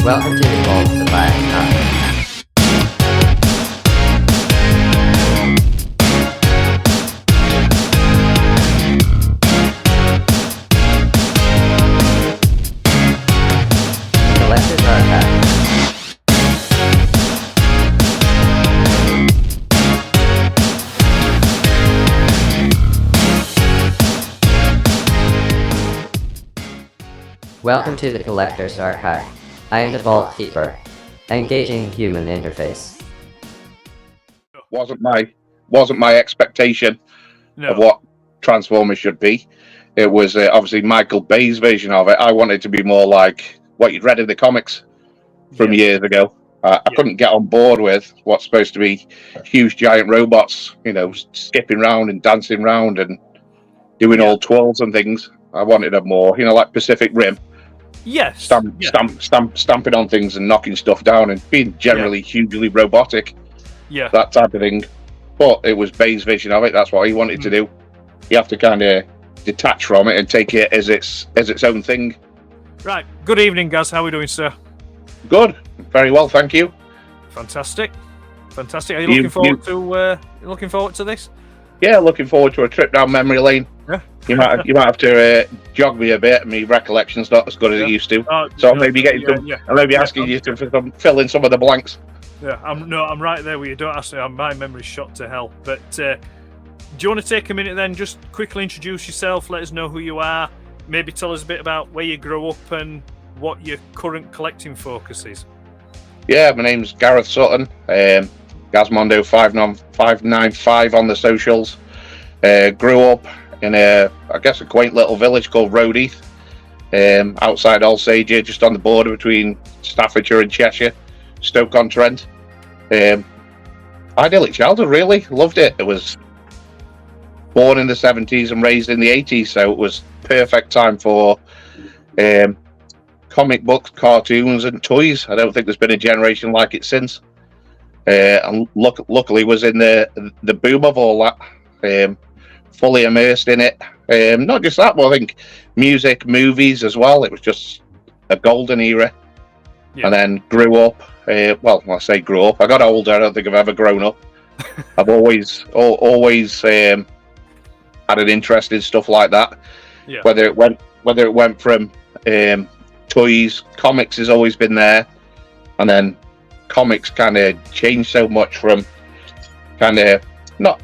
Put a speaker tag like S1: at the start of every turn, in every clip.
S1: Welcome to the Vault of Bioshock. Collector's Archive. Welcome to the Collector's Archive. I am the Vault Keeper, engaging human interface.
S2: Wasn't my expectation of
S3: No.
S2: what Transformers should be. It was obviously Michael Bay's version of it. I wanted to be more like what you'd read in the comics from years ago. I couldn't get on board with what's supposed to be huge giant robots, skipping around and dancing around and doing all twirls and things. I wanted a more, like Pacific Rim.
S3: Yes.
S2: Stamping on things and knocking stuff down and being generally hugely robotic.
S3: Yeah.
S2: That type of thing. But it was Bay's vision of it. That's what he wanted to do. You have to kind of detach from it and take it as its own thing.
S3: Right. Good evening, Gaz. How are we doing, sir?
S2: Good. Very well, thank you.
S3: Fantastic. Are you looking forward to this?
S2: Yeah, looking forward to a trip down memory lane.
S3: Yeah.
S2: You might have to jog me a bit. My recollection's not as good as it used to. So I'll maybe asking you to fill in some of the blanks.
S3: Yeah, I'm right there with you. Don't ask me. My memory's shot to hell. But do you want to take a minute then? Just quickly introduce yourself. Let us know who you are. Maybe tell us a bit about where you grew up and what your current collecting focus is.
S2: Yeah, my name's Gareth Sutton. GazMondo595 on the socials. Grew up in a quaint little village called Roadeath, outside Alsager, just on the border between Staffordshire and Cheshire, Stoke-on-Trent. Idyllic childhood, really. Loved it. It was born in the 70s and raised in the 80s, so it was perfect time for comic books, cartoons and toys. I don't think there's been a generation like it since. And luckily was in the boom of all that. Fully immersed in it. Not just that, but I think music, movies as well. It was just a golden era. Yeah. And then grew up. I say grew up. I got older. I don't think I've ever grown up. I've always had an interest in stuff like that. Yeah. Whether it went from toys, comics has always been there, and then comics kind of changed so much from kind of not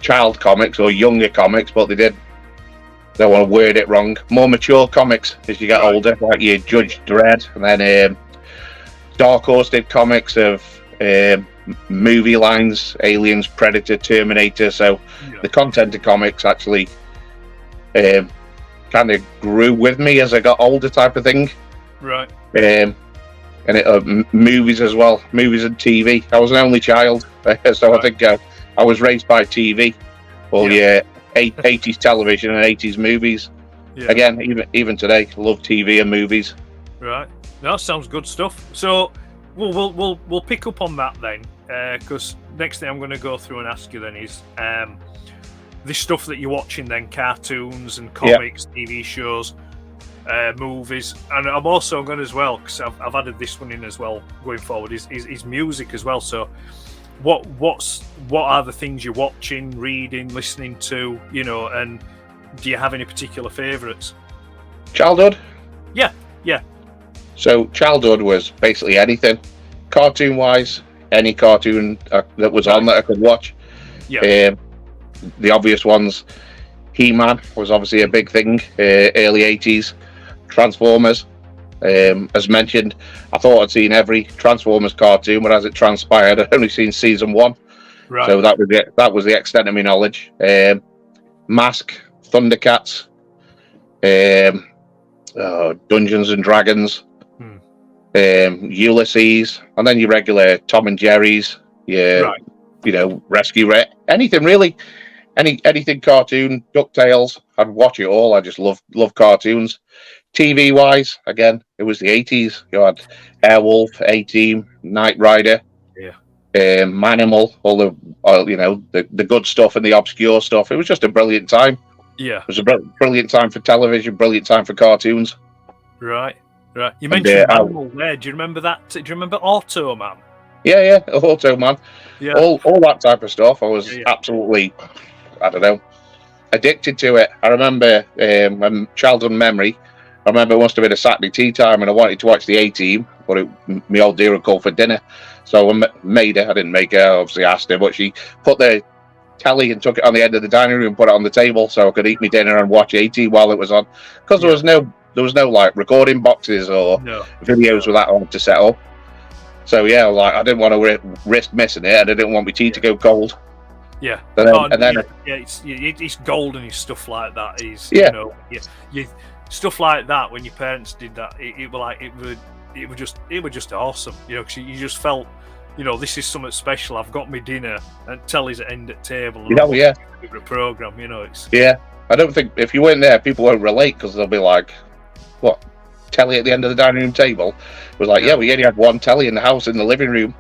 S2: child comics or younger comics, but they don't want to word it wrong, more mature comics as you get older, like your Judge Dredd, and then Dark Horse did comics of movie lines, Aliens, Predator, Terminator, so the content of comics actually kind of grew with me as I got older, type of thing.
S3: Right.
S2: And movies as well, movies and TV. I was an only child, so I think I was raised by TV, all your 80s television and 80s movies. Yeah. Again, even today, love TV and movies.
S3: Right, that sounds good stuff. So we'll pick up on that then, because next thing I'm going to go through and ask you then is this stuff that you're watching then, cartoons and comics, TV shows, movies, and I'm also going as well, because I've added this one in as well going forward, is music as well. So what are the things you're watching, reading, listening to, and do you have any particular favourites?
S2: Childhood?
S3: Yeah.
S2: So childhood was basically anything, cartoon wise, any cartoon that was on that I could watch. Yeah. The obvious ones, He-Man was obviously a big thing, early 80s. Transformers, as mentioned, I thought I'd seen every Transformers cartoon, but as it transpired, I'd only seen season 1. Right. So that was the extent of my knowledge. Mask, Thundercats, Dungeons and Dragons, Ulysses, and then your regular Tom and Jerry's, Rescue Rat, anything really, anything cartoon, DuckTales, I'd watch it all. I just love cartoons. TV wise, again, it was the 80s. You had Airwolf, A-Team, Knight Rider, Manimal, all the good stuff and the obscure stuff. It was just a brilliant time. Yeah, it was a brilliant time for television, brilliant time for cartoons.
S3: Right. Right. You
S2: And,
S3: mentioned Manual there. Do you remember that? Do you remember Auto Man?
S2: Yeah, Auto Man.
S3: Yeah.
S2: All that type of stuff. I was absolutely, I don't know, addicted to it. I remember my childhood memory. I remember it must have been a Saturday tea time, and I wanted to watch the A-Team, but my old dear had called for dinner, so I made her. I didn't make her. I obviously asked her, but she put the telly and took it on the end of the dining room, put it on the table, so I could eat my dinner and watch A-Team while it was on. Because there was no like recording boxes or videos with that on to set up. So yeah, like I didn't want to risk missing it, and I didn't want my tea to go cold.
S3: Yeah, it's golden and stuff like that. Stuff like that. When your parents did that, it was just awesome. You know, 'cause you just felt, you know, this is something special. I've got my dinner and telly's at end at table. Favorite program. You know, it's
S2: I don't think if you weren't there, people won't relate because they'll be like, "What? Telly at the end of the dining room table?" It was like, we only had one telly in the house in the living room.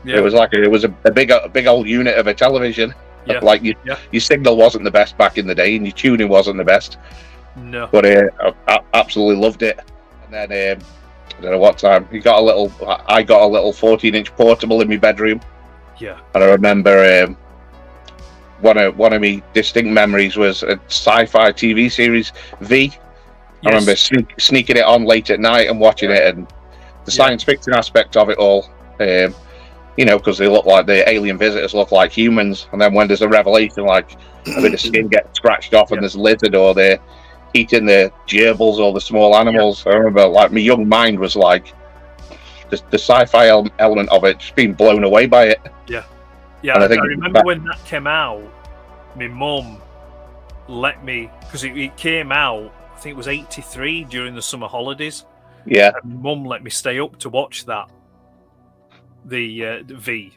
S2: Yeah. It was like it was a big old unit of a television. Yeah. Like your signal wasn't the best back in the day, and your tuning wasn't the best.
S3: No.
S2: But I absolutely loved it. And then I don't know what time I got a little 14-inch portable in my bedroom.
S3: Yeah.
S2: And I remember one of my distinct memories was a sci-fi TV series V. I remember sneaking it on late at night and watching it, and the science fiction aspect of it all. You know, because they look like the alien visitors look like humans, and then when there's a revelation, like a bit of skin gets scratched off, and there's a lizard, or they're eating the gerbils or the small animals. I remember, like, my young mind was like the sci-fi element of it, just being blown away by it.
S3: Yeah. I remember when that came out, my mum let me, because it came out, I think it was 83 during the summer holidays.
S2: Yeah.
S3: And my mum let me stay up to watch that. The V,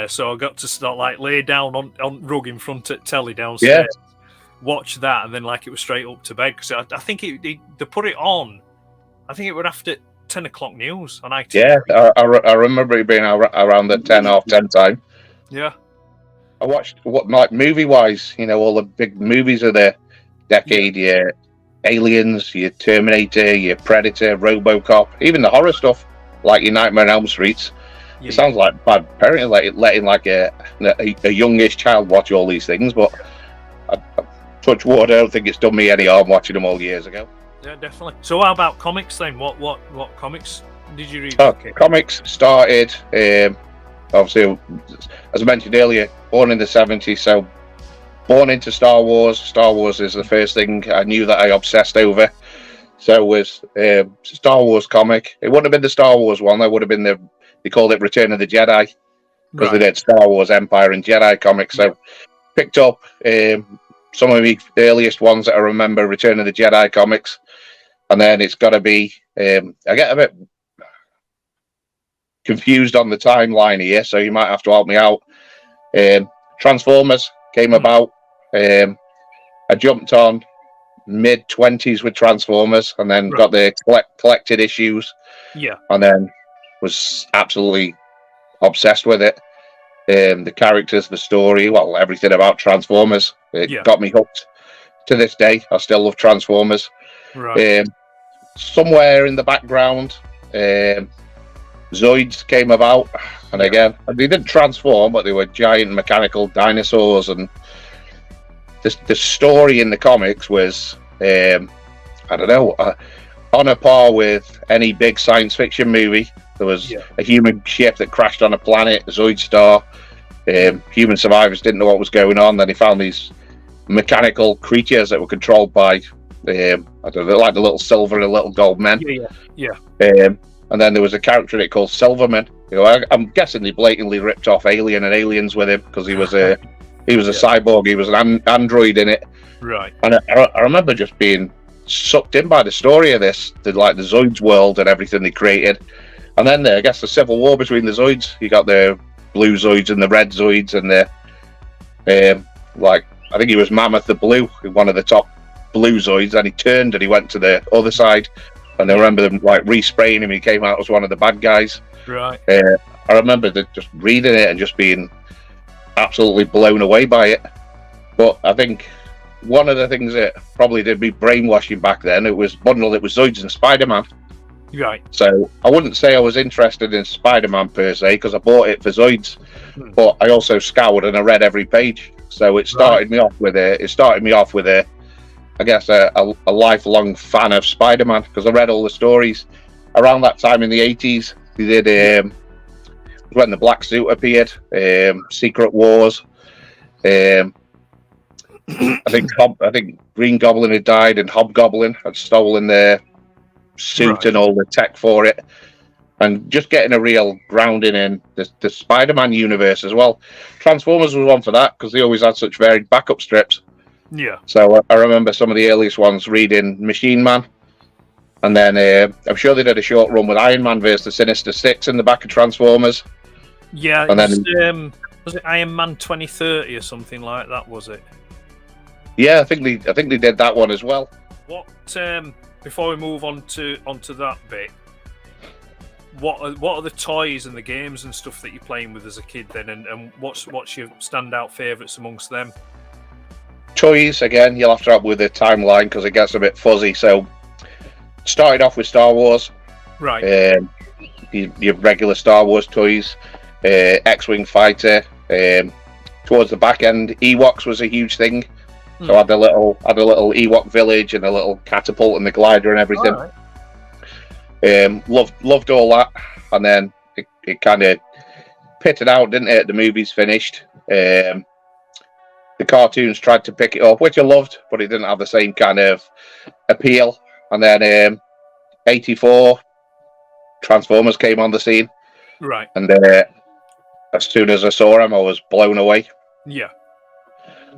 S3: so I got to start like lay down on rug in front of telly downstairs, watch that, and then like it was straight up to bed because I think they put it on. I think it would after 10 o'clock news on ITV.
S2: Yeah, I remember it being around the 10 time.
S3: Yeah,
S2: I watched like movie wise, you know, all the big movies of the decade. Your Aliens, your Terminator, your Predator, RoboCop, even the horror stuff like your Nightmare on Elm Streets. It sounds like bad parenting, like letting like a youngish child watch all these things, but I touch wood, I don't think it's done me any harm watching them all years ago.
S3: Yeah, definitely. So how about comics then? What comics did you read?
S2: Comics started, obviously, as I mentioned earlier, born in the 70s, so born into Star Wars. Star Wars is the first thing I knew that I obsessed over. So it was Star Wars comic. It wouldn't have been the Star Wars one, that would have been they called it Return of the Jedi, because they did Star Wars, Empire, and Jedi comics. So picked up some of the earliest ones that I remember, Return of the Jedi comics. And then it's got to be, I get a bit confused on the timeline here, so you might have to help me out. Transformers came about. I jumped on mid-20s with Transformers, and then got the collected issues.
S3: Yeah.
S2: And then was absolutely obsessed with it. The characters, the story, well, everything about Transformers. It got me hooked. To this day, I still love Transformers.
S3: Right.
S2: Somewhere in the background, Zoids came about, and again, they didn't transform, but they were giant mechanical dinosaurs, and the story in the comics was, I don't know, on a par with any big science fiction movie. There was a human ship that crashed on a planet, Zoid Star. Human survivors didn't know what was going on. Then they found these mechanical creatures that were controlled by, I don't know, like the little silver and the little gold men. And then there was a character in it called Silverman. You know, I'm guessing they blatantly ripped off Alien and Aliens with him, because he was a cyborg. He was an android in it.
S3: Right.
S2: And I remember just being sucked in by the story of this, like the Zoids world and everything they created. And then I guess the civil war between the Zoids. You got the blue Zoids and the red Zoids, and the like, I think he was Mammoth the Blue, one of the top blue Zoids. And he turned and he went to the other side. And I remember them like respraying him. He came out as one of the bad guys.
S3: Right.
S2: I remember just reading it and just being absolutely blown away by it. But I think one of the things that probably did me brainwashing back then, it was bundled. It was Zoids and Spider-Man.
S3: Right.
S2: So I wouldn't say I was interested in Spider-Man per se, because I bought it for Zoids, but I also scoured and I read every page. So it started me off with a I guess a lifelong fan of Spider-Man, because I read all the stories around that time in the 80s. They did when the Black Suit appeared, Secret Wars. I think Green Goblin had died and Hobgoblin had stolen their suit and all the tech for it. And just getting a real grounding in the Spider-Man universe as well. Transformers was one for that, because they always had such varied backup strips.
S3: Yeah.
S2: So I remember some of the earliest ones reading Machine Man. And then I'm sure they did a short run with Iron Man versus the Sinister Six in the back of Transformers.
S3: Yeah,
S2: and then
S3: was it Iron Man 2030 or something like that, was it?
S2: Yeah, I think they did that one as well.
S3: What before we move onto that bit, what are the toys and the games and stuff that you're playing with as a kid then, and what's your standout favourites amongst them?
S2: Toys, again, you'll have to help with the timeline because it gets a bit fuzzy. So started off with Star Wars.
S3: Right.
S2: Your regular Star Wars toys, X-Wing fighter. Towards the back end, Ewoks was a huge thing. So I had a little Ewok village and a little catapult and the glider and everything. Right. Loved all that, and then it kind of pitted out, didn't it? The movies finished. The cartoons tried to pick it up, which I loved, but it didn't have the same kind of appeal. And then 84, Transformers came on the scene.
S3: Right.
S2: And as soon as I saw them, I was blown away.
S3: Yeah.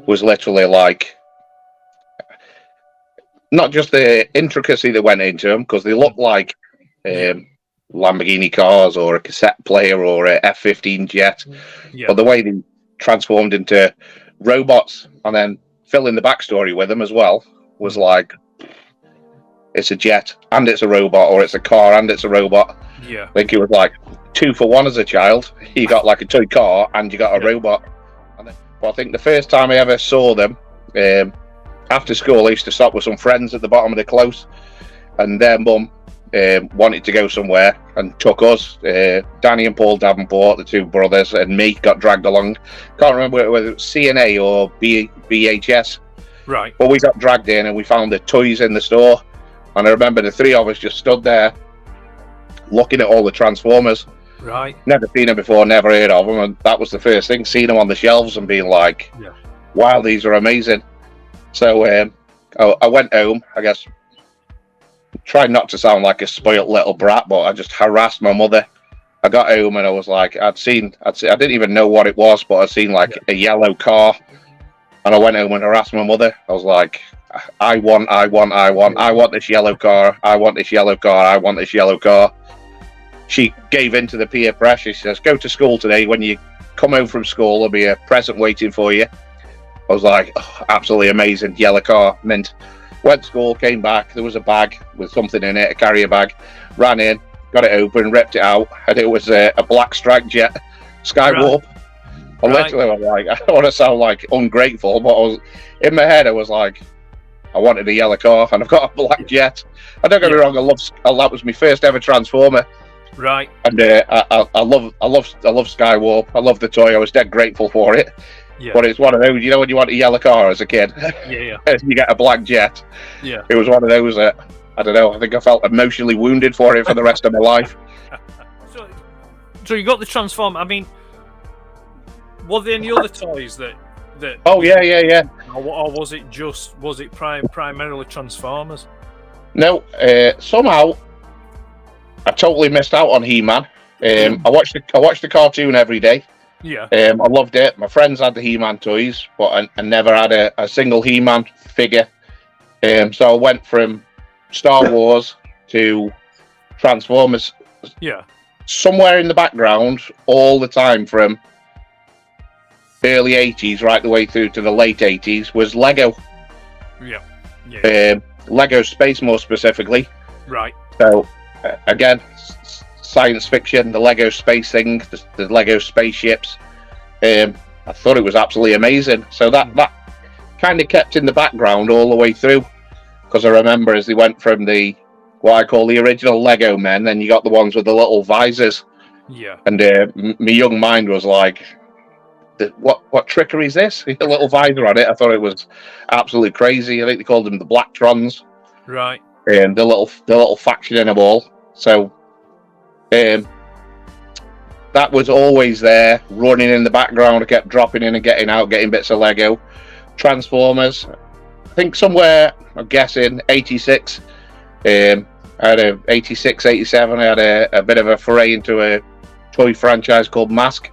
S2: Was literally like, not just the intricacy that went into them, because they look like Lamborghini cars or a cassette player or a F-15 jet, but the way they transformed into robots and then fill in the backstory with them as well was like, it's a jet and it's a robot, or it's a car and it's a robot.
S3: Yeah.
S2: I think it was like 2 for 1 as a child. You got like a toy car and you got a robot. Well, I think the first time I ever saw them, after school, I used to stop with some friends at the bottom of the close, and their mum wanted to go somewhere and took us, Danny and Paul Davenport, the 2 brothers, and me, got dragged along. Can't remember whether it was CNA or BHS.
S3: Right.
S2: But we got dragged in and we found the toys in the store, and I remember the 3 of us just stood there looking at all the Transformers.
S3: Right.
S2: Never seen them before, never heard of them, and that was the first thing, seeing them on the shelves and being like, wow, these are amazing. So I went home, I guess, tried not to sound like a spoilt little brat, but I just harassed my mother. I got home and I was like, I didn't even know what it was, but I'd seen like a yellow car, and I went home and harassed my mother. I was like, I want this yellow car, I want this yellow car, I want this yellow car. She gave in to the peer pressure. She says, go to school today. When you come home from school, there'll be a present waiting for you. I was like, oh, absolutely amazing. Yellow car, mint. Went to school, came back. There was a bag with something in it, a carrier bag. Ran in, got it open, ripped it out, and it was a black strike jet, Skywarp. Right. I literally was like, I don't want to sound like ungrateful, but in my head, I was like, I wanted a yellow car, and I've got a black jet. And don't get me wrong, that was my first ever Transformer.
S3: Right.
S2: And I love Skywarp. I love the toy. I was dead grateful for it. Yeah. But it's one of those, you know, when you want a yellow car as a kid,
S3: yeah.
S2: You get a black jet.
S3: Yeah.
S2: It was one of those that, I don't know, I think I felt emotionally wounded for it for the rest of my life.
S3: So you got the Transformer. I mean, were there any other toys that?
S2: Oh yeah.
S3: Or was it primarily Transformers?
S2: No, somehow I totally missed out on He-Man. I watched the cartoon every day.
S3: Yeah.
S2: I loved it. My friends had the He-Man toys, but I never had a single He-Man figure. So I went from Star Wars to Transformers.
S3: Yeah.
S2: Somewhere in the background, all the time from early 80s right the way through to the late 80s was Lego.
S3: Yeah.
S2: Lego Space, more specifically.
S3: Right.
S2: So again, science fiction, the Lego space thing, the Lego spaceships. I thought it was absolutely amazing. So that kind of kept in the background all the way through, because I remember as they went from the what I call the original Lego men. Then you got the ones with the little visors.
S3: Yeah.
S2: And my young mind was like, what trickery is this? A little visor on it. I thought it was absolutely crazy. I think they called them the Blacktons.
S3: Right.
S2: And the little faction in them all. So that was always there, running in the background. I kept dropping in and getting out, getting bits of Lego. Transformers, I think somewhere, I'm guessing, 86. I had a 86, 87. I had a bit of a foray into a toy franchise called Mask.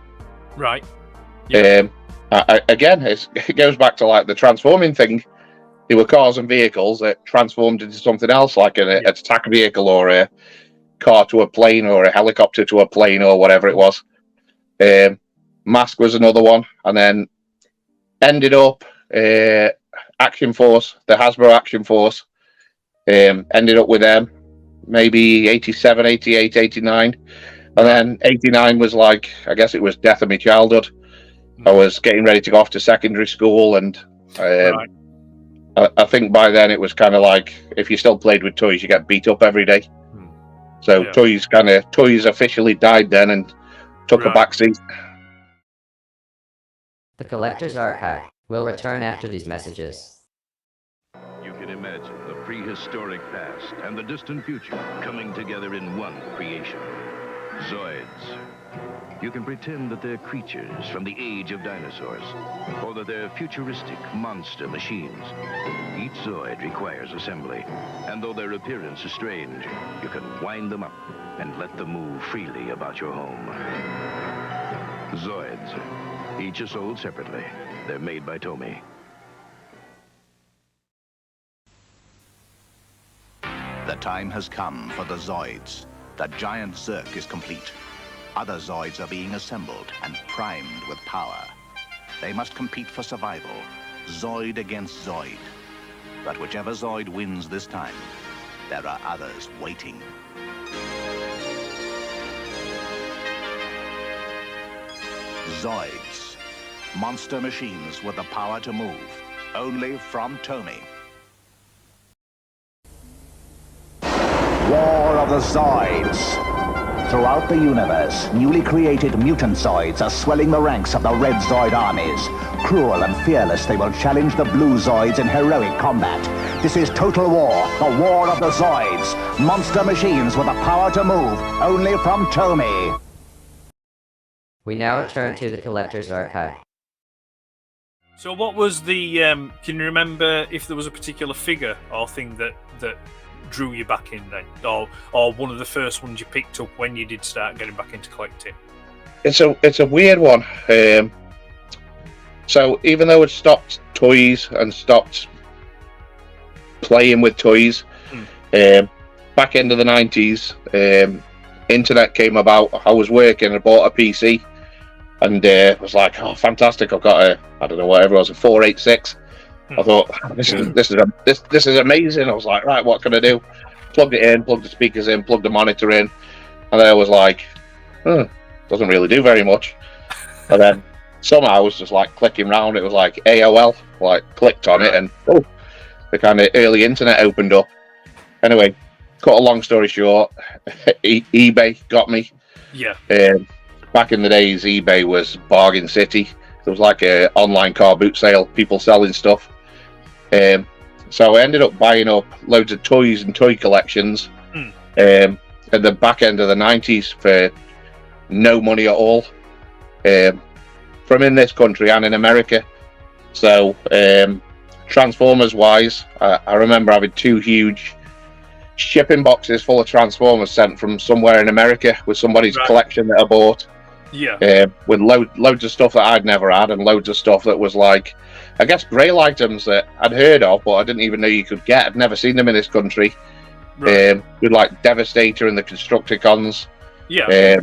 S3: Right. Yeah.
S2: Again, it goes back to like the transforming thing. There were cars and vehicles that transformed into something else, like an attack vehicle or a car to a plane or a helicopter to a plane or whatever it was. Mask was another one, and then ended up Action Force, the Hasbro Action Force. Ended up with them maybe 87, 88, 89. And then 89 was like, I guess it was death of my childhood. I was getting ready to go off to secondary school, and I think by then it was kind of like, if you still played with toys, you get beat up every day. So toys officially died then and took a backseat.
S1: The Collector's Art Hack will return after these messages.
S4: You can imagine the prehistoric past and the distant future coming together in one creation. Zoids. You can pretend that they're creatures from the age of dinosaurs, or that they're futuristic monster machines. Each Zoid requires assembly, and though their appearance is strange, you can wind them up and let them move freely about your home. Zoids. Each is sold separately. They're made by Tomy.
S5: The time has come for the Zoids. The giant Zerk is complete. Other Zoids are being assembled and primed with power. They must compete for survival, Zoid against Zoid. But whichever Zoid wins this time, there are others waiting. Zoids. Monster machines with the power to move. Only from Tomy. War of the Zoids. Throughout the universe, newly created mutant Zoids are swelling the ranks of the Red Zoid armies. Cruel and fearless, they will challenge the Blue Zoids in heroic combat. This is Total War, the War of the Zoids. Monster machines with the power to move, only from Tomy.
S1: We now return to the Collector's Art Hack.
S3: So what was the, can you remember if there was a particular figure or thing that drew you back in then? Or one of the first ones you picked up when you did start getting back into collecting?
S2: It's a weird one. So even though it stopped toys and stopped playing with toys, back into the 90s, internet came about. I was working, I bought a PC, and was like, oh, fantastic! I've got I don't know, whatever it was, a 486. I thought, this is amazing. I was like, right, what can I do? Plugged it in, plugged the speakers in, plugged the monitor in, and then I was like, doesn't really do very much. And then somehow I was just like clicking around. It was like AOL, like clicked on it, and the kind of early internet opened up. Anyway, cut a long story short, eBay got me.
S3: Yeah.
S2: Back in the days, eBay was bargain city. There was like an online car boot sale, people selling stuff. So I ended up buying up loads of toys and toy collections at the back end of the 90s for no money at all, from in this country and in America. So Transformers wise, I remember having 2 huge shipping boxes full of Transformers sent from somewhere in America with somebody's collection that I bought.
S3: Yeah.
S2: With loads of stuff that I'd never had, and loads of stuff that was like, I guess, grail items that I'd heard of, but I didn't even know you could get. I'd never seen them in this country. With like Devastator and the Constructicons.
S3: Yeah.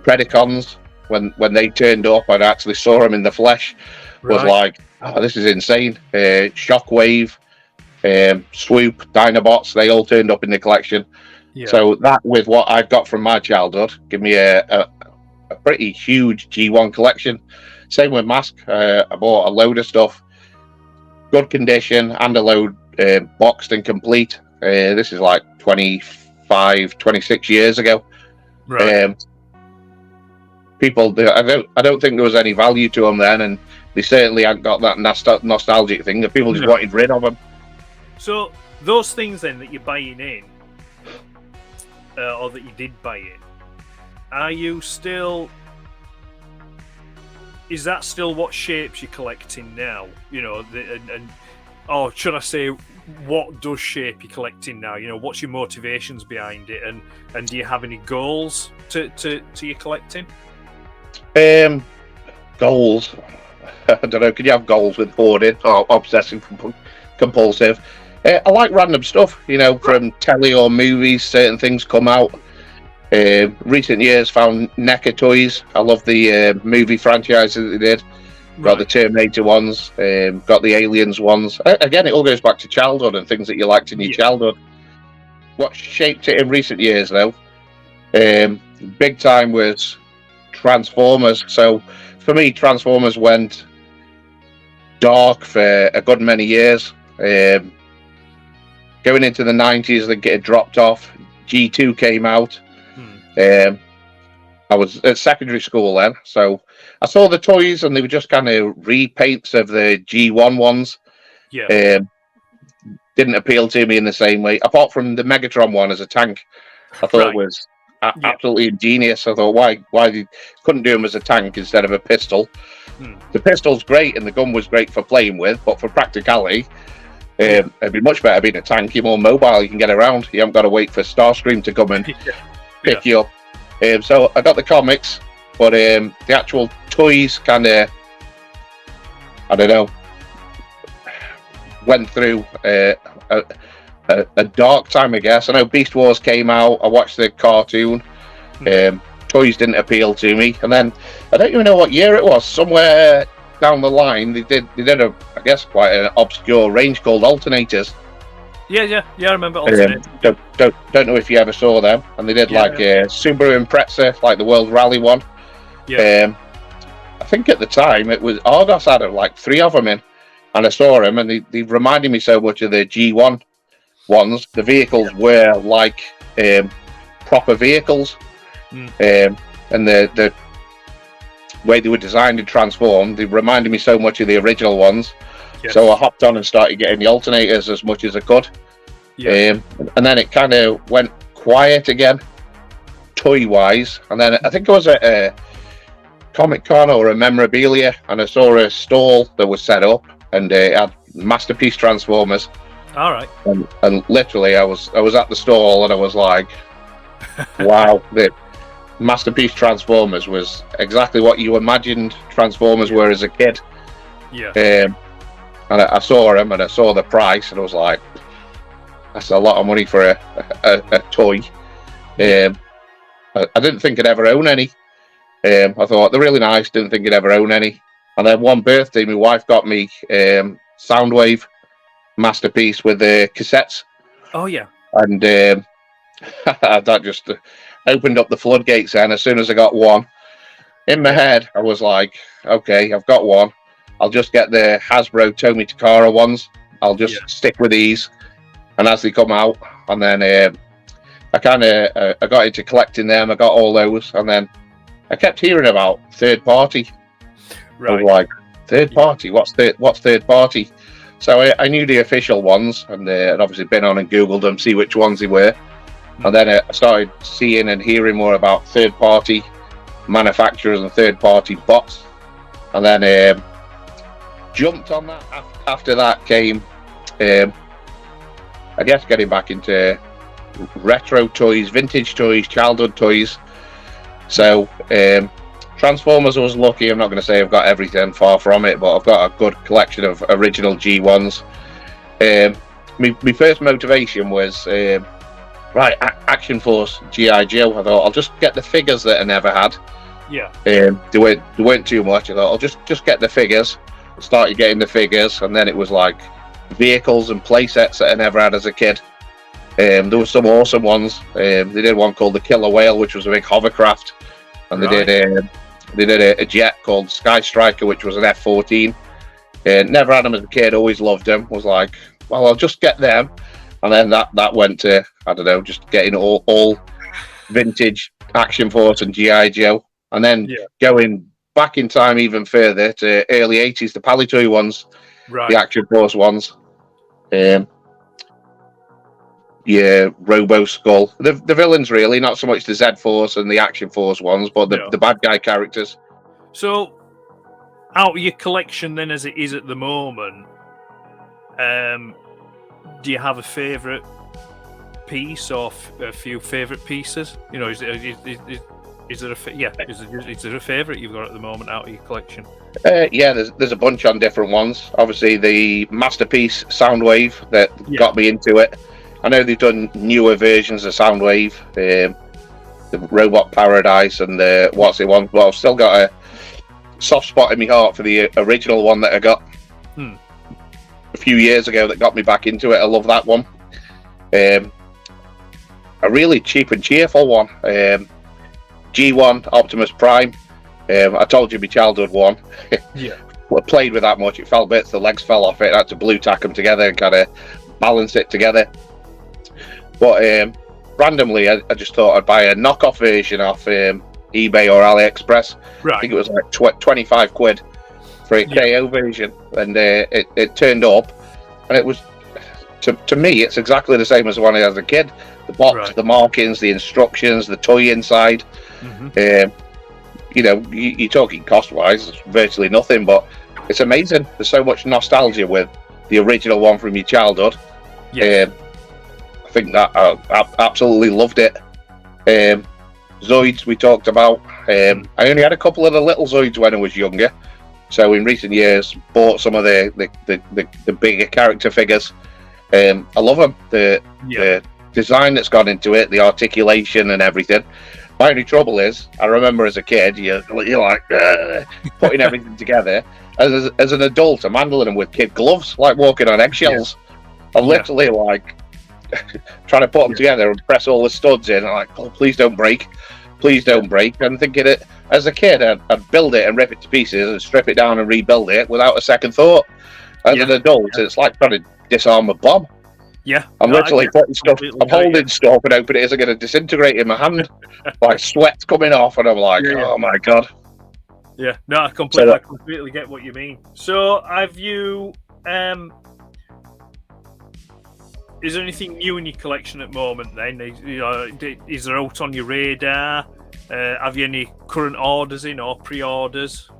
S2: Predacons, when they turned up, I'd actually saw them in the flesh. Was like, oh, this is insane. Shockwave, Swoop, Dinobots, they all turned up in the collection. Yeah. So that, with what I've got from my childhood, give me a pretty huge G1 collection. Same with Mask. I bought a load of stuff, good condition, and a load boxed and complete This is like 25, 26 years ago.
S3: Right.
S2: People, I don't think there was any value to them then, and they certainly hadn't got that nostalgic thing. The people just
S3: No.
S2: wanted rid of them.
S3: So those things then that you're buying in, or that you did buy in, are you still? Is that still what shapes you're collecting now? You know, or should I say, what does shape your collecting now? You know, what's your motivations behind it, and do you have any goals to your collecting?
S2: Goals. I don't know. Could you have goals with hoarding or obsessive compulsive? I like random stuff, you know, from telly or movies. Certain things come out. Recent years found NECA toys. I love the movie franchises that they did. Got the Terminator ones, got the Aliens ones. Again, it all goes back to childhood and things that you liked in your childhood. What shaped it in recent years, though, big time was Transformers. So for me, Transformers went dark for a good many years. Going into the 90s, I think it had dropped off. G2 came out. I was at secondary school then, so I saw the toys and they were just kind of repaints of the G1 ones.
S3: Yeah.
S2: Didn't appeal to me in the same way, apart from the Megatron one as a tank. I thought it was absolutely ingenious. I thought, why they couldn't do him as a tank instead of a pistol? The pistol's great and the gun was great for playing with, but for practicality, it'd be much better being a tank. You're more mobile, you can get around. You haven't got to wait for Starscream to come and pick you up. So I got the comics, but the actual toys kind of, I don't know, went through a dark time, I guess. I know Beast Wars came out. I watched the cartoon. Toys didn't appeal to me, and then I don't even know what year it was. Somewhere down the line, they did a, I guess, quite an obscure range called Alternators.
S3: Yeah, I remember Alternators.
S2: Don't know if you ever saw them, and they did Subaru Impreza, like the World Rally one. I think at the time it was Argos had like 3 of them in, and I saw them, and they reminded me so much of the G1 ones. The vehicles were like proper vehicles, and the way they were designed and transformed, they reminded me so much of the original ones. So I hopped on and started getting the alternators as much as I could. And then it kind of went quiet again, toy-wise. And then I think I was at a Comic Con or a memorabilia, and I saw a stall that was set up, and it had Masterpiece Transformers.
S3: All right.
S2: And literally, I was at the stall, and I was like, wow, the Masterpiece Transformers was exactly what you imagined Transformers were as a kid. And I saw them, and I saw the price, and I was like, that's a lot of money for a toy. I didn't think I'd ever own any. I thought they're really nice, didn't think I'd ever own any. And then one birthday, my wife got me Soundwave Masterpiece with the cassettes.
S3: Oh, yeah.
S2: And that just opened up the floodgates then. As soon as I got one, in my head, I was like, okay, I've got one. I'll just get the Hasbro Tomy Takara ones. I'll just stick with these, and as they come out, and then I got into collecting them. I got all those, and then I kept hearing about third party. I was like, third party? What's third party? So I knew the official ones, and I'd obviously been on and Googled them, see which ones they were, and then I started seeing and hearing more about third party manufacturers and third party bots, and then jumped on that. After that came, I guess, getting back into retro toys, vintage toys, childhood toys. So Transformers, I was lucky. I'm not going to say I've got everything, far from it, but I've got a good collection of original G1s. My first motivation was Action Force G.I. Joe. I thought I'll just get the figures that I never had. They weren't too much. I thought I'll just get the figures. Started getting the figures, and then it was like vehicles and play sets that I never had as a kid. There were some awesome ones. They did one called the Killer Whale, which was a big hovercraft, and they did a jet called Sky Striker, which was an F-14. Never had them as a kid, always loved them. Was like, well, I'll just get them, and then that went to, I don't know, just getting all vintage Action Force and GI Joe, and then going back in time even further to early 80s, the Palitoy ones,
S3: Right.
S2: the Action Force ones. Robo Skull. The villains, really, not so much the Z Force and the Action Force ones, but the bad guy characters.
S3: So, out of your collection, then, as it is at the moment, do you have a favourite piece or a few favourite pieces? You know, is there a favourite you've got at the moment out of your collection?
S2: There's a bunch on different ones. Obviously, the Masterpiece Soundwave that got me into it. I know they've done newer versions of Soundwave, the Robot Paradise and the what's it one, but I've still got a soft spot in my heart for the original one that I got a few years ago that got me back into it. I love that one. A really cheap and cheerful one, G1 Optimus Prime. I told you my childhood one. Well, played with that much, it fell bits, the legs fell off it, I had to blue tack them together and kind of balance it together. But randomly, I just thought I'd buy a knockoff version off eBay or AliExpress.
S3: Right.
S2: I think it was like 25 quid for a KO version, and it turned up, and it was, to me, it's exactly the same as the one I had as a kid. The box, the markings, the instructions, the toy inside. You know, you're talking cost-wise, it's virtually nothing, but it's amazing. There's so much nostalgia with the original one from your childhood. I think that I absolutely loved it. Zoids we talked about. I only had a couple of the little Zoids when I was younger, so in recent years bought some of the bigger character figures. I love them. The design that's gone into it, the articulation and everything. My only trouble is, I remember as a kid, you're like putting everything together. As an adult, I'm handling them with kid gloves, like walking on eggshells. I'm literally like trying to put them together and press all the studs in. I'm like, oh, please don't break. Please don't break. I'm thinking it as a kid, I'd build it and rip it to pieces and strip it down and rebuild it without a second thought. As an adult, it's like trying to disarm a bomb. I'm literally putting stuff, I'm holding stuff and hoping it isn't going to disintegrate in my hand. Like sweat's coming off and I'm like, oh my God.
S3: I completely get what you mean. So have you, is there anything new in your collection at the moment then? Is there out on your radar? Have you any current orders in or pre-orders?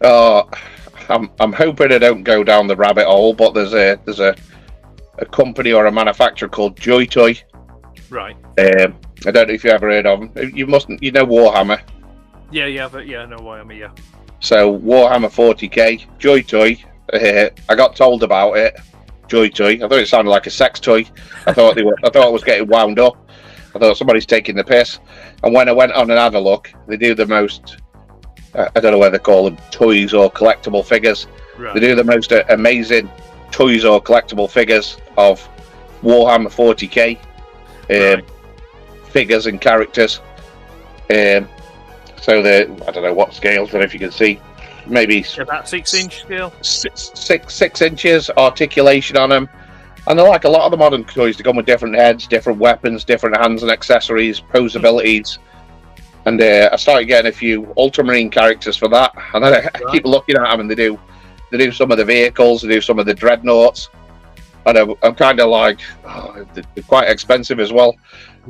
S2: I'm hoping I don't go down the rabbit hole, but there's a company or a manufacturer called Joy Toy.
S3: Right.
S2: I don't know if you ever heard of them. You know Warhammer.
S3: Yeah, I know Warhammer. Yeah.
S2: So Warhammer 40k, Joy Toy. I got told about it. Joy Toy. I thought it sounded like a sex toy. I thought it was getting wound up. I thought somebody's taking the piss. And when I went on and had a look, they do the most. I don't know whether they call them toys or collectible figures. Right. They do the most amazing toys or collectible figures of Warhammer 40k figures and characters. So I don't know what scales, I don't know if you can see, maybe
S3: about 6-inch scale,
S2: 6 inches articulation on them, and they're like a lot of the modern toys. They come with different heads, different weapons, different hands and accessories, pose abilities. And I started getting a few Ultramarine characters for that, and then I keep looking at them, and they do some of the vehicles, they do some of the dreadnoughts, and I'm kind of like, they're quite expensive as well.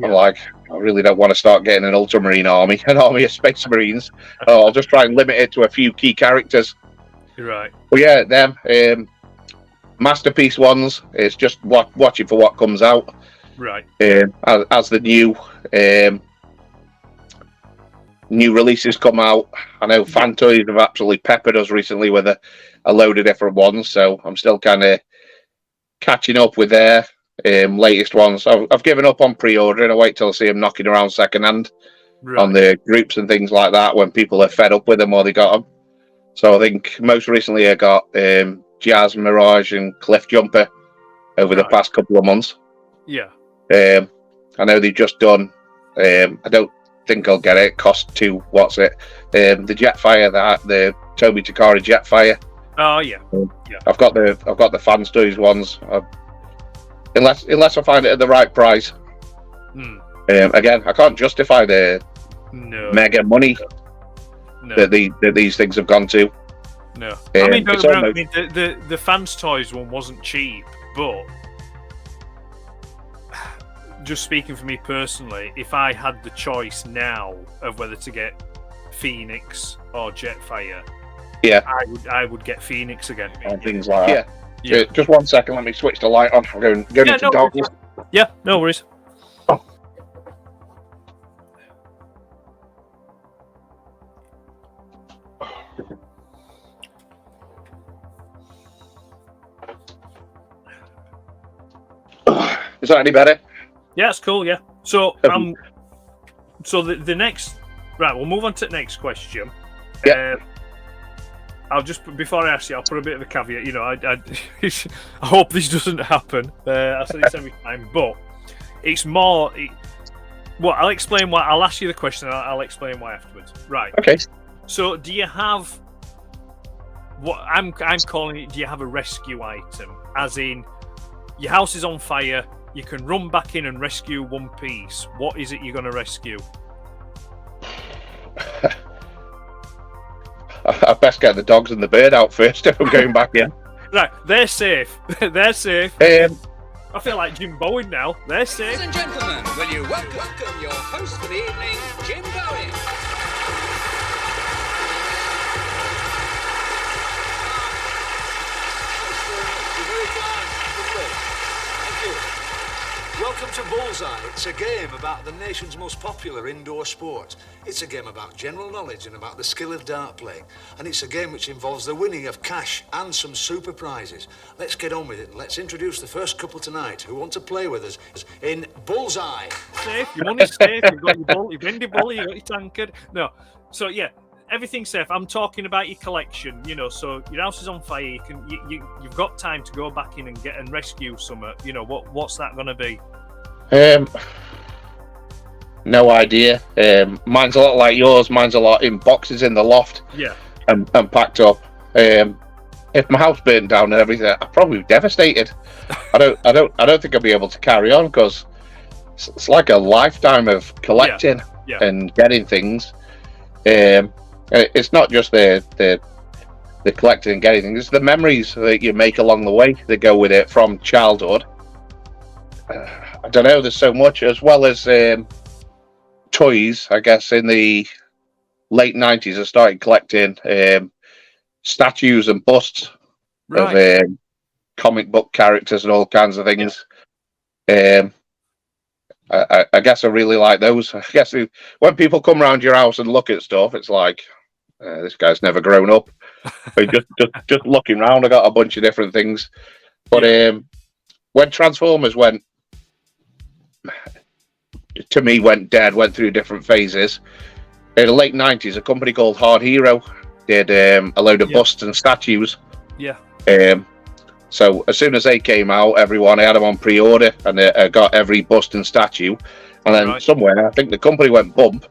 S2: I'm like, I really don't want to start getting an Ultramarine army, an army of Space Marines. I'll just try and limit it to a few key characters.
S3: Right.
S2: But yeah, them Masterpiece ones, it's just watching for what comes out.
S3: Right.
S2: As the new releases come out. I know Fantoys have absolutely peppered us recently with a load of different ones, so I'm still kind of catching up with their latest ones. I've given up on pre-ordering. I wait till I see them knocking around secondhand on the groups and things like that when people are fed up with them or they got them. So I think most recently I got Jazz, Mirage and Cliff Jumper over the past couple of months.
S3: Yeah.
S2: I know they've just done, I don't think I'll get it. Cost the Jetfire, the Toby Takara Jetfire.
S3: Oh yeah.
S2: I've got the Fanstoys ones. unless I find it at the right price. Again, I can't justify the mega money that these things have gone to.
S3: No, I mean, the Fans Toys one wasn't cheap, but just speaking for me personally, if I had the choice now of whether to get Phoenix or Jetfire, I would get Phoenix again.
S2: And things like that. Yeah. Just 1 second, let me switch the light on. I'm going into darkness.
S3: Yeah, no worries.
S2: Is that any better?
S3: Yeah, it's cool. Yeah. So so the next, right? We'll move on to the next question.
S2: Yeah.
S3: I'll just, before I ask you, I'll put a bit of a caveat. You know, I hope this doesn't happen. I say this every time, but it's more. Well, I'll explain why. I'll ask you the question, and I'll explain why afterwards. Right.
S2: Okay.
S3: So, do you have what I'm calling it? Do you have a rescue item? As in, your house is on fire. You can run back in and rescue one piece. What is it you're going to rescue?
S2: I best get the dogs and the bird out first if I'm going back in.
S3: Right, they're safe. They're safe. I feel like Jim Bowen now. They're safe.
S6: Ladies and gentlemen, will you welcome your host for the evening, Jim Bowen. Welcome to Bullseye. It's a game about the nation's most popular indoor sport. It's a game about general knowledge and about the skill of dart playing. And it's a game which involves the winning of cash and some super prizes. Let's get on with it and let's introduce the first couple tonight who want to play with us in Bullseye.
S3: Safe, your money's safe, you've got your ball, you've ended bully, you've got your tankard. No. So yeah, everything's safe. I'm talking about your collection, you know, so your house is on fire, you've got time to go back in and get and rescue something. You know, what's that gonna be?
S2: No idea. Mine's a lot like yours. Mine's a lot in boxes in the loft.
S3: Yeah.
S2: And packed up. If my house burnt down and everything, I'd probably be devastated. I don't think I'd be able to carry on because it's like a lifetime of collecting and getting things. It's not just the collecting and getting things; it's the memories that you make along the way that go with it from childhood. I don't know. There's so much, as well as toys. I guess in the late '90s, I started collecting statues and busts of comic book characters and all kinds of things. I guess I really like those. I guess when people come around your house and look at stuff, it's like this guy's never grown up. But just looking around, I got a bunch of different things. But when Transformers went dead, went through different phases. In the late '90s, a company called Hard Hero did a load of busts and statues.
S3: Yeah.
S2: So as soon as they came out, I had them on pre-order, and I got every bust and statue. And then somewhere, I think the company went bump,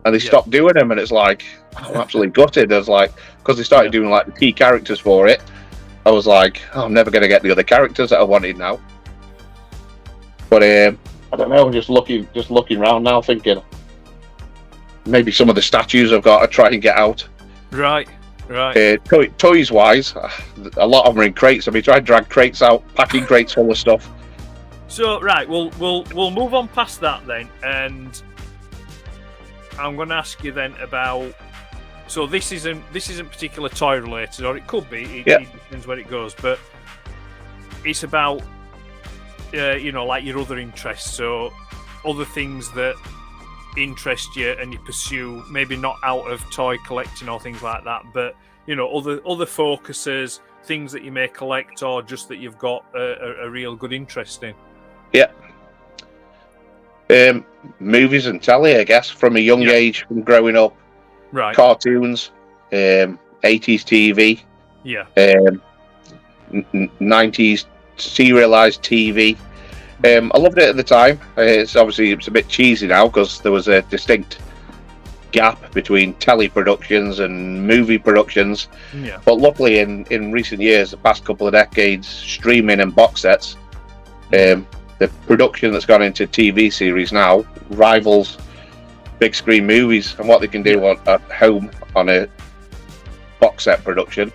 S2: and they stopped doing them. And it's like, I'm absolutely gutted. I was like, because they started doing like the key characters for it. I was like, I'm never going to get the other characters that I wanted now. But I don't know. I'm just looking around now, thinking maybe some of the statues I've got to try and get out.
S3: Right.
S2: Toys wise, a lot of them are in crates. I've been trying to drag crates out, packing crates full of stuff.
S3: So we'll move on past that then, and I'm going to ask you then about. So this isn't particular toy related, or it could be. It depends where it goes, but it's about. Like your other interests, so other things that interest you and you pursue, maybe not out of toy collecting or things like that, but other focuses, things that you may collect or just that you've got a real good interest in. Yeah.
S2: Movies and telly, I guess, from a young age, from growing up.
S3: Right.
S2: Cartoons, 80s TV.
S3: Yeah.
S2: 90s serialized TV. I loved it at the time. It's a bit cheesy now because there was a distinct gap between telly productions and movie productions. Yeah. But luckily, in recent years, the past couple of decades, streaming and box sets The production that's gone into TV series now rivals big screen movies, and what they can do at home on a box set production,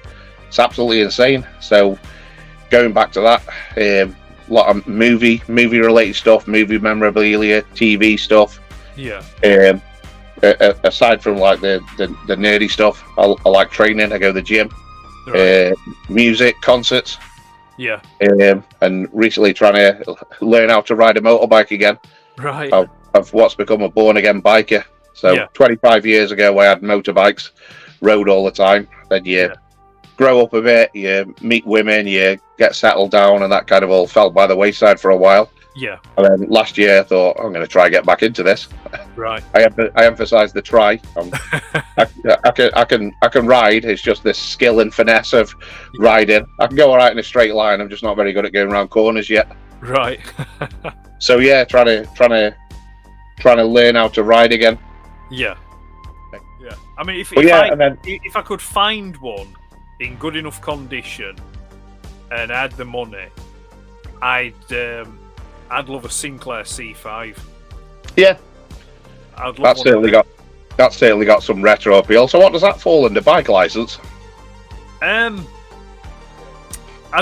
S2: it's absolutely insane. So going back to that, a lot of movie related stuff, movie memorabilia, TV stuff.
S3: Yeah.
S2: Aside from like the nerdy stuff, I like training. I go to the gym.
S3: Right.
S2: Music, concerts.
S3: Yeah.
S2: And recently trying to learn how to ride a motorbike again.
S3: Right.
S2: Of what's become a born again biker. So 25 years ago, I had motorbikes, rode all the time. Then you grow up a bit, you meet women, you get settled down, and that kind of all fell by the wayside for a while.
S3: Yeah.
S2: And then last year, I thought I'm going to try get back into this.
S3: Right.
S2: I emphasise the try. I can ride. It's just this skill and finesse of riding. I can go all right in a straight line. I'm just not very good at going around corners yet.
S3: Right.
S2: So yeah, trying to learn how to ride again.
S3: Yeah. Yeah. I mean, if I could find one in good enough condition and I had the money, I'd love a Sinclair C5.
S2: Yeah.
S3: That's
S2: certainly got some retro appeal. So what does that fall under? Bike license?
S3: I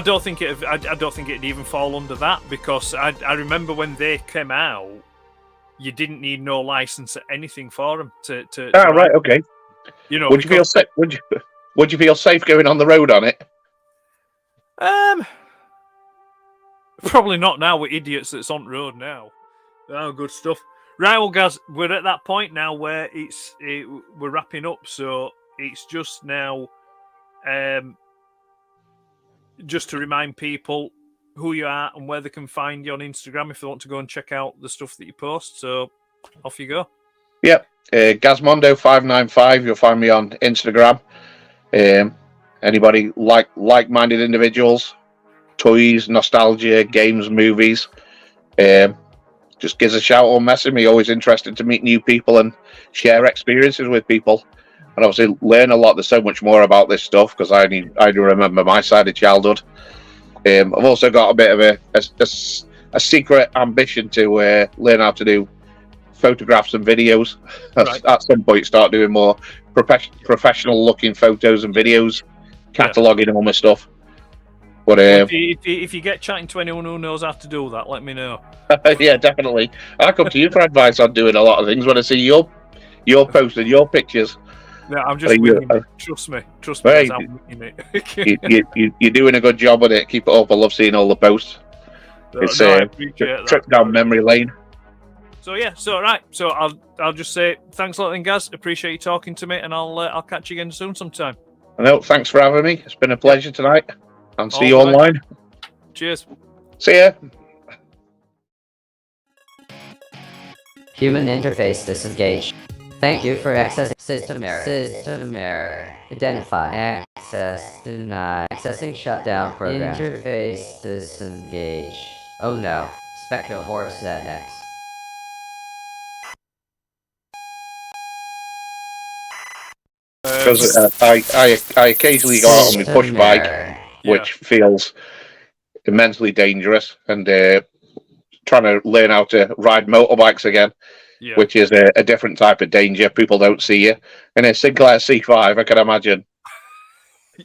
S3: don't think it'd even fall under that, because I remember when they came out, you didn't need no license or anything for them to
S2: right, okay.
S3: You know,
S2: would you feel safe? Would you feel safe going on the road on it?
S3: Probably not now with idiots that's on road now. Oh, good stuff. Right, well, guys, we're at that point now where we're wrapping up, so it's just now, just to remind people who you are and where they can find you on Instagram if they want to go and check out the stuff that you post. So off you go.
S2: Yep, GazMondo595. You'll find me on Instagram. Anybody like-minded individuals, toys, nostalgia, games, movies. Just give us a shout or message me. Always interested to meet new people and share experiences with people, and obviously learn a lot. There's so much more about this stuff because I do remember my side of childhood. I've also got a bit of a secret ambition to learn how to do photographs and videos.
S3: Right.
S2: At some point, start doing more professional looking photos and videos, cataloguing all my stuff. But
S3: if you get chatting to anyone who knows how to do that, let me know.
S2: Yeah, definitely. I come to you for advice on doing a lot of things when I see your posts and your pictures.
S3: Yeah, I'm just winging it. Trust me.
S2: Hey,
S3: I'm winging it.
S2: you're doing a good job with it. Keep it up. I love seeing all the posts. It's
S3: I appreciate
S2: trip
S3: that.
S2: down memory lane.
S3: So yeah, so I'll just say thanks a lot, then, Gaz. Appreciate you talking to me, and I'll catch you again soon sometime.
S2: No, thanks for having me. It's been a pleasure tonight. And see you
S3: All right.
S2: online.
S3: Cheers.
S2: See ya.
S1: Human interface disengaged. Thank you for accessing system error. System error. Identify. Access denied. Accessing shutdown program. Interface disengaged. Oh no. Spectral Horse ZX.
S2: Because I occasionally go out on my push bike, which feels immensely dangerous, and trying to learn how to ride motorbikes again, which is a different type of danger. People don't see you. And a Sinclair C5, I can imagine.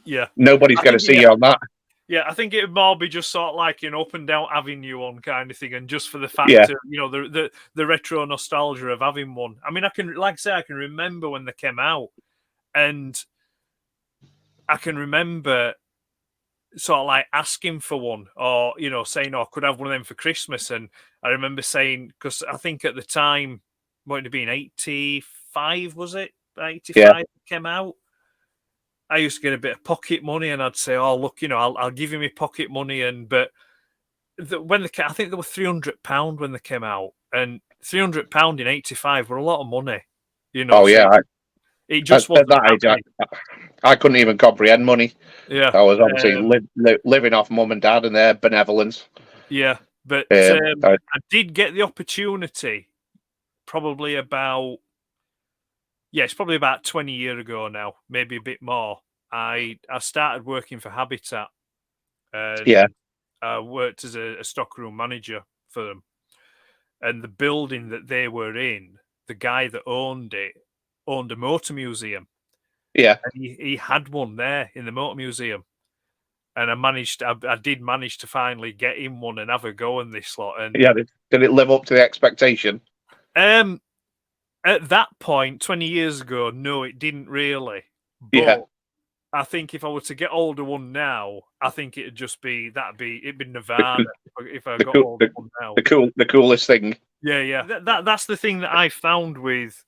S3: Yeah.
S2: Nobody's going to see you on that.
S3: Yeah, I think it'd more be just sort of like an up and down avenue on kind of thing, and just for the fact of, the retro nostalgia of having one. I mean, I can remember when they came out, and I can remember sort of like asking for one, or saying, "Oh, could I have one of them for Christmas?" And I remember saying, because I think at the time, what would it have been, 85, was it? 85 came out. I used to get a bit of pocket money, and I'd say, "Oh, look, I'll give you my pocket money." But I think they were £300 when they came out, and £300 in '85 were a lot of money.
S2: Oh yeah,
S3: it just wasn't
S2: that age. I couldn't even comprehend money.
S3: Yeah,
S2: I was obviously living off mum and dad and their benevolence.
S3: Yeah, but I did get the opportunity, probably about. Yeah, it's probably about 20 years ago now, maybe a bit more. I started working for Habitat. And I worked as a stockroom manager for them, and the building that they were in, the guy that owned it owned a motor museum,
S2: Yeah.
S3: and he had one there in the motor museum. And I did manage to finally get in one and have a go in this lot. And
S2: Yeah. Did it live up to the expectation?
S3: At that point, 20 years ago, no, it didn't really. But
S2: Yeah.
S3: I think if I were to get older one now, I think it'd be Nirvana if I got older one now.
S2: The coolest thing.
S3: Yeah. That's the thing that I found with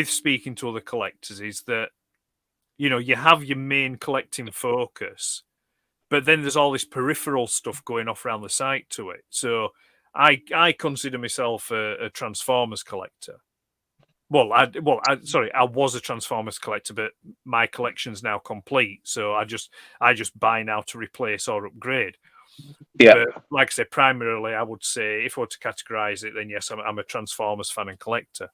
S3: speaking to other collectors is that, you know, you have your main collecting focus, but then there's all this peripheral stuff going off around the site to it. So I consider myself a Transformers collector. I was a Transformers collector, but my collection's now complete. So I just buy now to replace or upgrade.
S2: Yeah.
S3: But like I say, primarily, I would say if I were to categorize it, then yes, I'm a Transformers fan and collector.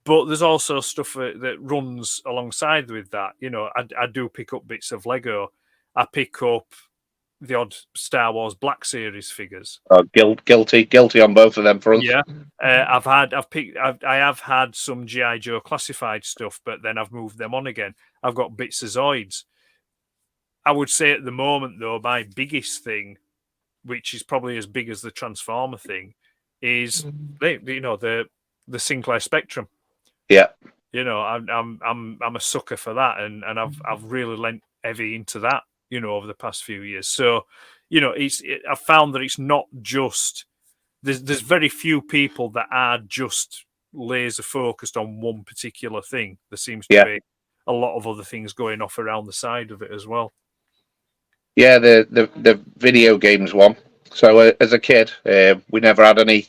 S3: But there's also stuff that runs alongside with that. You know, I do pick up bits of Lego. I pick up the odd Star Wars Black Series figures.
S2: Oh, guilty on both of them fronts.
S3: Yeah, I have had some GI Joe classified stuff, but then I've moved them on again. I've got bits of Zoids. I would say at the moment, though, my biggest thing, which is probably as big as the Transformer thing, is the Sinclair Spectrum.
S2: Yeah.
S3: You know, I'm a sucker for that, and I've really lent heavy into that, you know, over the past few years. So, you know, I've found that it's not just there's very few people that are just laser focused on one particular thing. There seems to be a lot of other things going off around the side of it as well.
S2: Yeah, the video games one. So as a kid, we never had any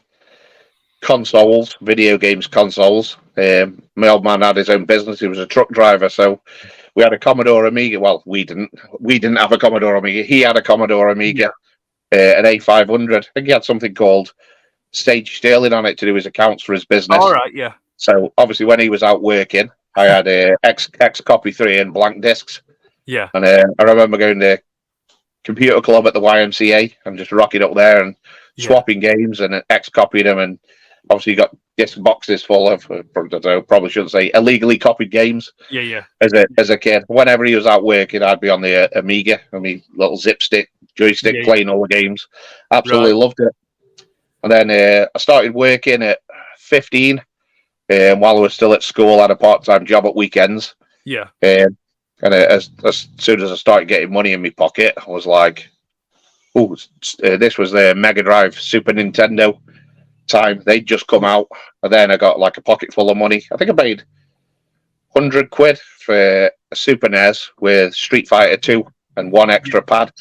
S2: video games consoles. My old man had his own business. He was a truck driver, so we had a Commodore Amiga. Well, we didn't have a Commodore Amiga. He had a Commodore Amiga, an A500. I think he had something called Stage Sterling on it to do his accounts for his business.
S3: All right, yeah.
S2: So obviously, when he was out working, I had a X Copy 3 and blank discs.
S3: Yeah.
S2: And I remember going to computer club at the YMCA and just rocking up there and swapping games and X copying them, and obviously you got disc boxes full of probably shouldn't say illegally copied games.
S3: Yeah.
S2: As a kid, whenever he was out working, I'd be on the Amiga, little zip stick joystick playing all the games. Absolutely loved it. And then I started working at 15, while I was still at school. I had a part-time job at weekends.
S3: Yeah.
S2: And as soon as I started getting money in my pocket, I was like, "Oh, this was the Mega Drive, Super Nintendo time. They'd just come out, and then I got like a pocket full of money. I think I paid £100 for a Super NES with Street Fighter 2 and one extra pad,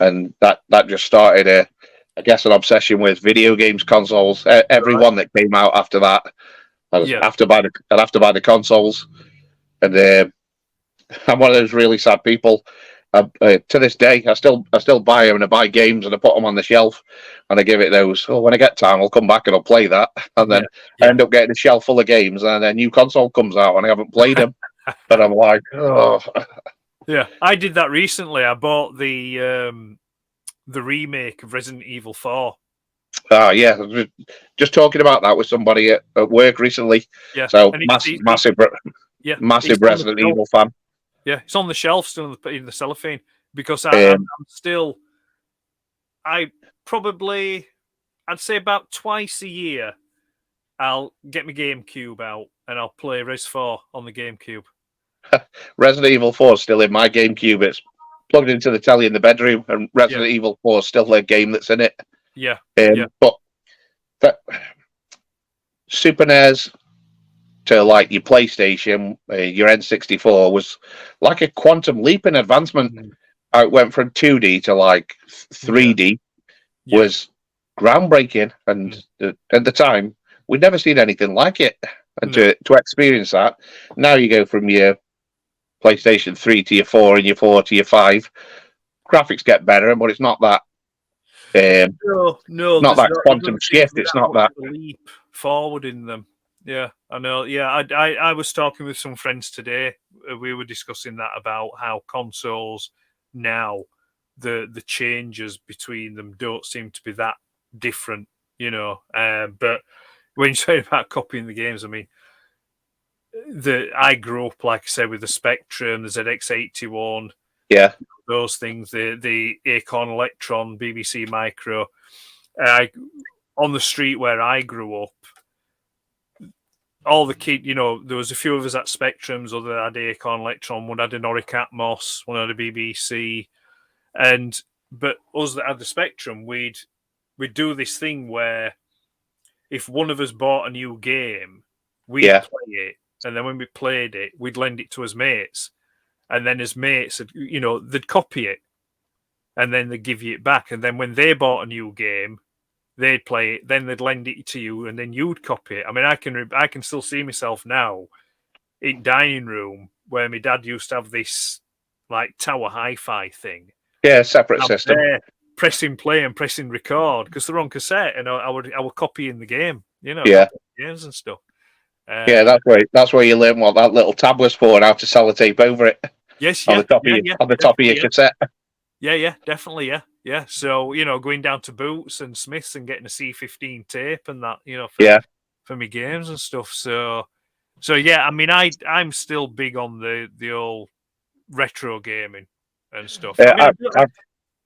S2: and that just started I guess an obsession with video games consoles. Every one that came out after that, I'd have to buy the consoles, and I'm one of those really sad people. To this day, I still buy them, and I buy games and I put them on the shelf, and I give it those. Oh, when I get time, I'll come back and I'll play that, and then I end up getting a shelf full of games, and a new console comes out, and I haven't played them, but I'm like, oh.
S3: Yeah, I did that recently. I bought the remake of Resident Evil 4.
S2: Yeah, just talking about that with somebody at work recently.
S3: Yeah,
S2: so massive Resident Evil fan.
S3: Yeah, it's on the shelf still in the cellophane because I'm still. I'd say about twice a year, I'll get my GameCube out and I'll play Res 4 on the GameCube.
S2: Resident Evil 4 is still in my GameCube. It's plugged into the telly in the bedroom, and Resident Evil 4 is still a game that's in it.
S3: Yeah.
S2: But that Super NES to like your PlayStation, your N64 was like a quantum leap in advancement. It went from 2D to like 3D. Was groundbreaking, and at the time we'd never seen anything like it. And to experience that, now you go from your PlayStation 3 to your 4 and your 4 to your 5. Graphics get better, but it's not that. Not that quantum shift. It's not that
S3: leap forward in them. Yeah, I know. Yeah, I was talking with some friends today. We were discussing that about how consoles now the changes between them don't seem to be that different, you know. But when you say about copying the games, I mean, I grew up, like I said, with the Spectrum, the ZX81,
S2: Yeah.
S3: those things, the Acorn Electron, BBC Micro. On the street where I grew up, all the kids, you know, there was a few of us at Spectrums, other had Acorn Electron, one had an Oric Atmos, one had a BBC, but us that had the Spectrum, we'd do this thing where if one of us bought a new game, we'd play it, and then when we played it, we'd lend it to his mates, and then his mates, you know, they'd copy it, and then they'd give you it back, and then when they bought a new game, they'd play it, then they'd lend it to you, and then you'd copy it. I mean, I can still see myself now in dining room where my dad used to have this like tower hi-fi thing.
S2: Yeah, separate system.
S3: Pressing play and pressing record because they're on cassette, and I would copy in the game, you know, games and stuff.
S2: Yeah, that's where you learn what that little tab was for and how to sellotape over it.
S3: Yes,
S2: on the top of your cassette.
S3: Yeah, definitely, yeah. So, you know, going down to Boots and Smiths and getting a C15 tape and that, you know, for me games and stuff. So yeah, I mean, I'm still big on the old retro gaming and stuff.
S2: Yeah,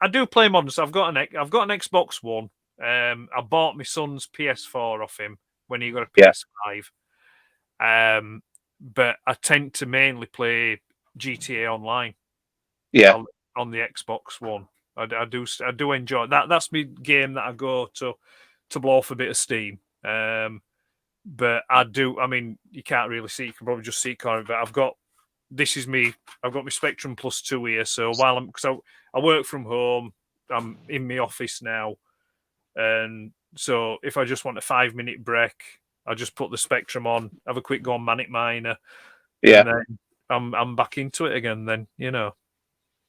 S3: I do play modern stuff. I've got an Xbox One. I bought my son's PS4 off him when he got a PS5. But I tend to mainly play GTA Online.
S2: Yeah.
S3: On the Xbox One, I do enjoy that. That's my game that I go to blow off a bit of steam. But I do. I mean, you can't really see. You can probably just see it, but I've got my Spectrum Plus 2 here. So because I work from home, I'm in my office now, and so if I just want a 5-minute break, I just put the Spectrum on, have a quick go on Manic Miner, and then I'm back into it again. Then, you know.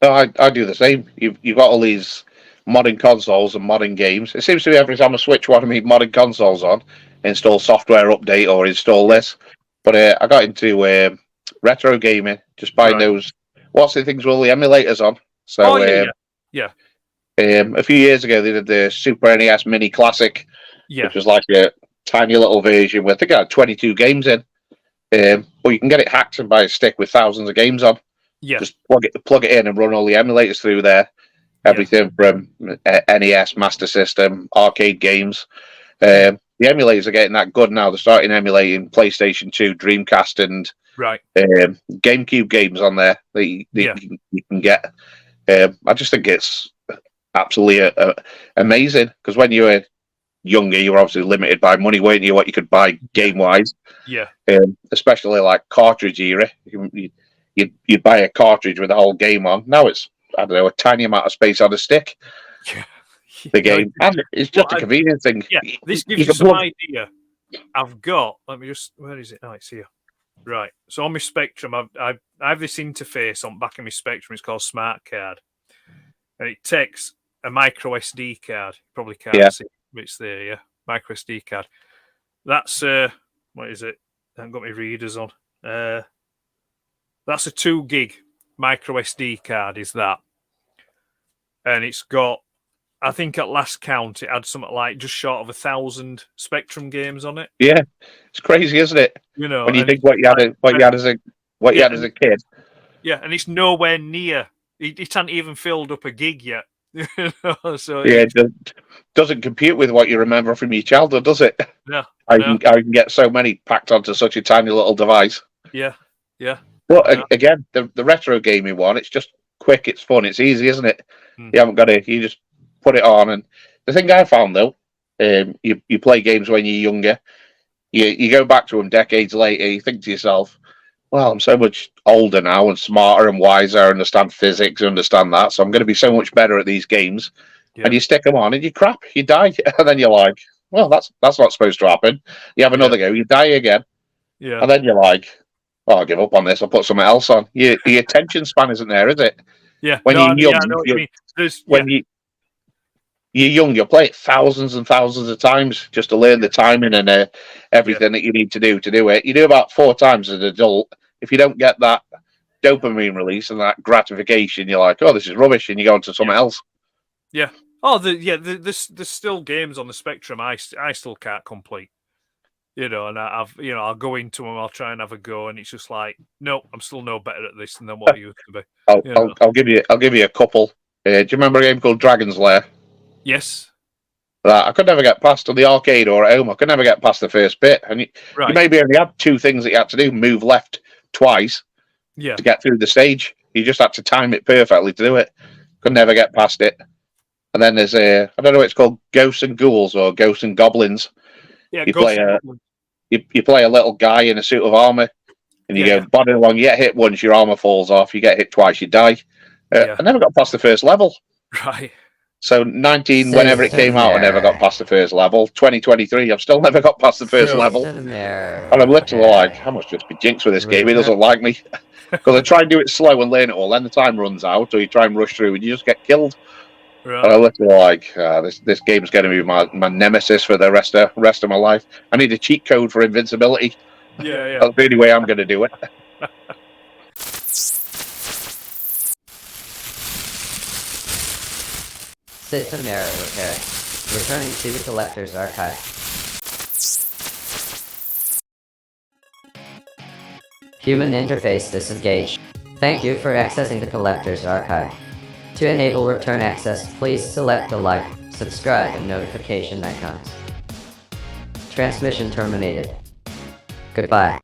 S2: No, I do the same. You've got all these modern consoles and modern games. It seems to be every time I switch one of my modern consoles on, install software update or install this. But I got into retro gaming, just buying those. What's the things with all the emulators on? So
S3: yeah.
S2: A few years ago, they did the Super NES Mini Classic, which was like a tiny little version with I think it had 22 games in. But you can get it hacked and buy a stick with thousands of games on.
S3: Yeah.
S2: Just plug it in and run all the emulators through there. Everything from NES, Master System, arcade games. The emulators are getting that good now. They're starting emulating PlayStation 2, Dreamcast, and GameCube games on there that you can get. I just think it's absolutely amazing because when you were younger, you were obviously limited by money, weren't you? What you could buy game-wise.
S3: Yeah.
S2: Especially like cartridge era. You buy a cartridge with the whole game on. Now it's, I don't know, a tiny amount of space on a stick.
S3: Yeah.
S2: The game. And it's just a convenient thing.
S3: Yeah, this gives you some idea. I've got, let me just, where is it? Oh, it's here. Right. So on my Spectrum, I have this interface on back of my Spectrum. It's called Smart Card. And it takes a micro SD card. You probably can't see it, but it's there, yeah. Micro SD card. That's, what is it? I haven't got my readers on. That's a 2 gig micro SD card, is that? And it's got, I think at last count, it had something like just short of 1,000 Spectrum games on it.
S2: Yeah, it's crazy, isn't it?
S3: You know,
S2: when you think what you had as a kid.
S3: Yeah, and it's nowhere near. It hasn't even filled up a gig yet. So
S2: it doesn't compute with what you remember from your childhood, does it?
S3: No,
S2: I can get so many packed onto such a tiny little device.
S3: Yeah.
S2: But again, the retro gaming one, it's just quick, it's fun, it's easy, isn't it? You haven't got to, you just put it on. And the thing I found though, you play games when you're younger, you go back to them decades later, you think to yourself, well, I'm so much older now and smarter and wiser, I understand physics, understand that, so I'm going to be so much better at these games. And you stick them on and you crap, you die. And then you're like, well, that's not supposed to happen. You have another go, you die again.
S3: Yeah.
S2: And then you're like, well, I'll give up on this. I'll put something else on. Your attention span isn't there, is it?
S3: Yeah.
S2: When you're young,
S3: I know what you mean.
S2: You're young, you'll play it thousands and thousands of times just to learn the timing and everything that you need to do it. You do about 4 times as an adult. If you don't get that dopamine release and that gratification. You're like, oh, this is rubbish, and you go on to something else.
S3: Yeah. Oh, there's still games on the Spectrum I still can't complete. You know, and I'll go into them, I'll try and have a go, and it's just like, no, I'm still no better at this than what I used to be.
S2: I'll give you a couple. Do you remember a game called Dragon's Lair?
S3: Yes.
S2: That I could never get past on the arcade or at home. I could never get past the first bit, and you maybe only had 2 things that you had to do: move left twice to get through the stage. You just had to time it perfectly to do it. Could never get past it. And then there's I don't know what it's called, Ghosts and Ghouls or Ghosts and Goblins.
S3: Yeah,
S2: you play a little guy in a suit of armor, and you go bodding along. You get hit once, your armor falls off. You get hit twice, you die. I never got past the first level.
S3: Right.
S2: So whenever it came out, I never got past the first level. 2023, I've still never got past the first level. And I'm literally like, I must just be jinxed with this game. He doesn't like me. Because I try and do it slow and learn it all. Then the time runs out, or you try and rush through and you just get killed. Right. And I'm literally like, this game's going to be my nemesis for the rest of my life. I need a cheat code for invincibility.
S3: Yeah.
S2: That's the only way I'm going to do it.
S1: System error repair. Returning to the collector's archive. Human interface disengaged. Thank you for accessing the collector's archive. To enable return access, please select the like, subscribe, and notification icons. Transmission terminated. Goodbye.